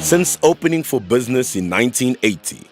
Since opening for business in 1980,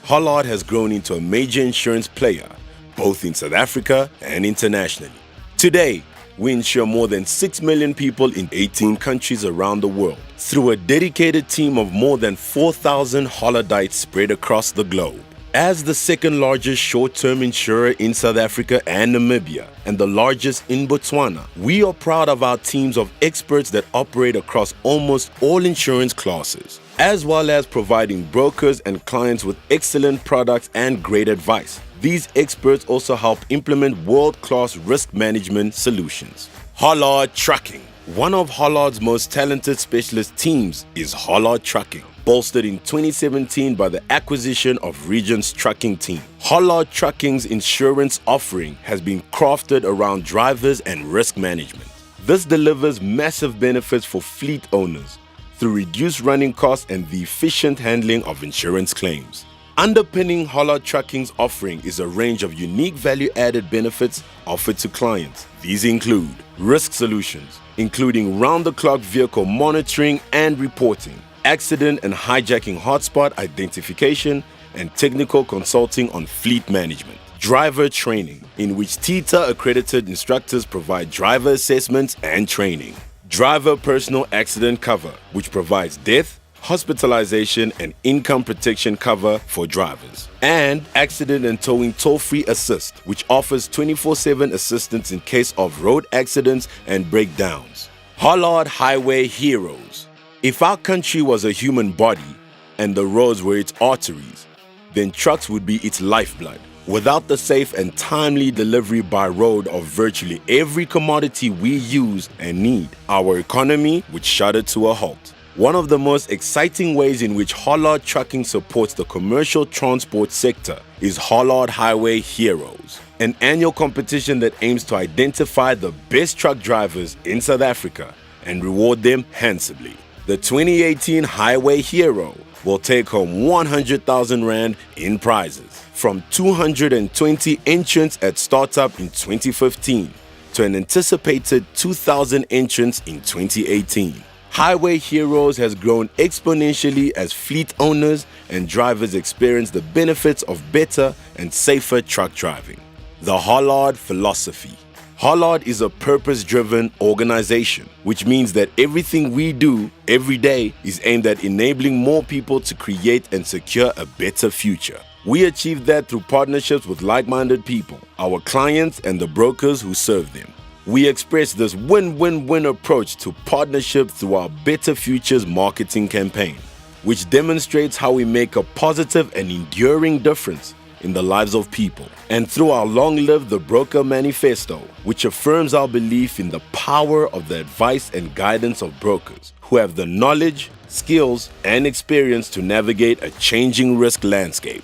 Hollard has grown into a major insurance player, both in South Africa and internationally. Today, we insure more than 6 million people in 18 countries around the world through a dedicated team of more than 4,000 Hollardites spread across the globe. As the second largest short-term insurer in South Africa and Namibia, and the largest in Botswana, we are proud of our teams of experts that operate across almost all insurance classes, as well as providing brokers and clients with excellent products and great advice. These experts also help implement world-class risk management solutions. Hollard Trucking. One of Hollard's most talented specialist teams is Hollard Trucking, bolstered in 2017 by the acquisition of Regent's Trucking team. Hollard Trucking's insurance offering has been crafted around drivers and risk management. This delivers massive benefits for fleet owners through reduced running costs and the efficient handling of insurance claims. Underpinning Hollard Trucking's offering is a range of unique value-added benefits offered to clients. These include risk solutions, including round-the-clock vehicle monitoring and reporting, accident and hijacking hotspot identification, and technical consulting on fleet management. Driver training, in which TITA-accredited instructors provide driver assessments and training. Driver personal accident cover, which provides death, hospitalization, and income protection cover for drivers. And accident and towing toll-free assist, which offers 24/7 assistance in case of road accidents and breakdowns. Hollard Highway Heroes. If our country was a human body and the roads were its arteries, then trucks would be its lifeblood. Without the safe and timely delivery by road of virtually every commodity we use and need, our economy would shudder to a halt. One of the most exciting ways in which Hollard Trucking supports the commercial transport sector is Hollard Highway Heroes, an annual competition that aims to identify the best truck drivers in South Africa and reward them handsomely. The 2018 Highway Hero will take home 100,000 Rand in prizes, from 220 entrants at startup in 2015 to an anticipated 2,000 entrants in 2018. Highway Heroes has grown exponentially as fleet owners and drivers experience the benefits of better and safer truck driving. The Hollard Philosophy. Hollard is a purpose-driven organization, which means that everything we do every day is aimed at enabling more people to create and secure a better future. We achieve that through partnerships with like-minded people, our clients, and the brokers who serve them. We express this win-win-win approach to partnership through our Better Futures marketing campaign, which demonstrates how we make a positive and enduring difference in the lives of people, and through our Long Live the Broker Manifesto, which affirms our belief in the power of the advice and guidance of brokers who have the knowledge, skills, and experience to navigate a changing risk landscape.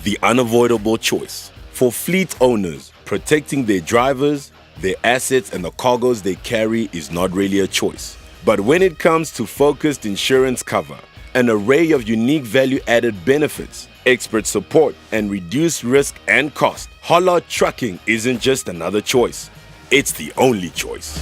The Unavoidable Choice. For fleet owners, protecting their drivers, their assets, and the cargoes they carry is not really a choice. But when it comes to focused insurance cover, an array of unique value-added benefits, expert support, and reduced risk and cost, Hollard Trucking isn't just another choice. It's the only choice.